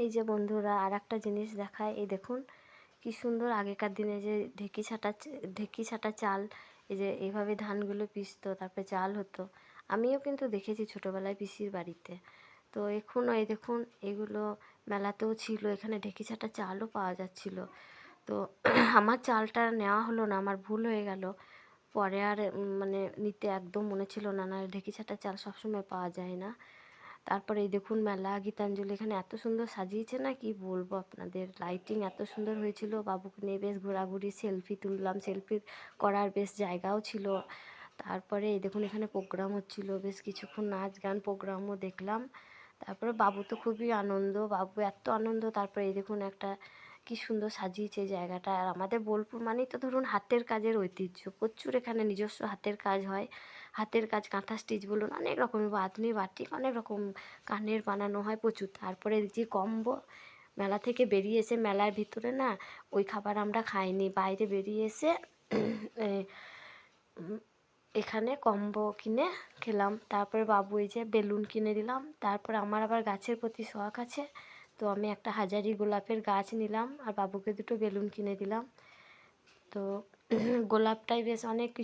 এই যে বন্ধুরা আর একটা জিনিস দেখায়, এই দেখুন কি সুন্দর আগেকার দিনে যে ঢেঁকি ছাঁটা চাল, এই যে এইভাবে ধানগুলো পিষতো তারপরে চাল হতো। আমিও কিন্তু দেখেছি ছোটোবেলায় পিসির বাড়িতে। তো এখনও এই দেখুন এগুলো মেলাতেও ছিল, এখানে ঢেঁকি ছাঁটা চালও পাওয়া যাচ্ছিল। তো আমার চালটা নেওয়া হলো না, আমার ভুল হয়ে গেল। পরে আর মানে নিতে একদম মনে ছিল না, না ঢেঁকি ছাঁটা চাল সবসময় পাওয়া যায় না। তারপরে এই দেখুন মেলা গীতাঞ্জলি এখানে এত সুন্দর সাজিয়েছে না কি বলবো আপনাদের, লাইটিং এত সুন্দর হয়েছিল। বাবুকে নিয়ে বেশ ঘোরাঘুরি সেলফি তুললাম, সেলফি করার বেশ জায়গাও ছিল। তারপরে এই দেখুন এখানে প্রোগ্রাম হচ্ছিল, বেশ কিছুক্ষণ নাচ গান প্রোগ্রামও দেখলাম। তারপরে বাবু তো খুবই আনন্দ, বাবু এত আনন্দ। তারপরে এই দেখুন একটা কি সুন্দর সাজিয়েছে জায়গাটা। আর আমাদের বোলপুর মানেই তো ধরুন হাতের কাজের ঐতিহ্য, প্রচুর এখানে নিজস্ব হাতের কাজ হয়। হাতের কাজ কাঁথা স্টিচ বলুন, অনেক রকমের বাঁধনি বাটিক অনেক রকম কানের বানানো হয় প্রচুর। তারপরে যে কম্বো, মেলা থেকে বেরিয়ে এসে মেলার ভিতরে না ওই খাবার আমরা খাইনি, বাইরে বেরিয়ে এসে এখানে কম্বো কিনে খেলাম। তারপরে বাবু এই যে বেলুন কিনে দিলাম। তারপর আমার আবার গাছের প্রতি শখ আছে, তো আমি একটা হাজারি গোলাপের গাছ নিলাম আর বাবুকে দুটো বেলুন কিনে দিলাম। তো গোলাপটাই বেশ অনেক কিছু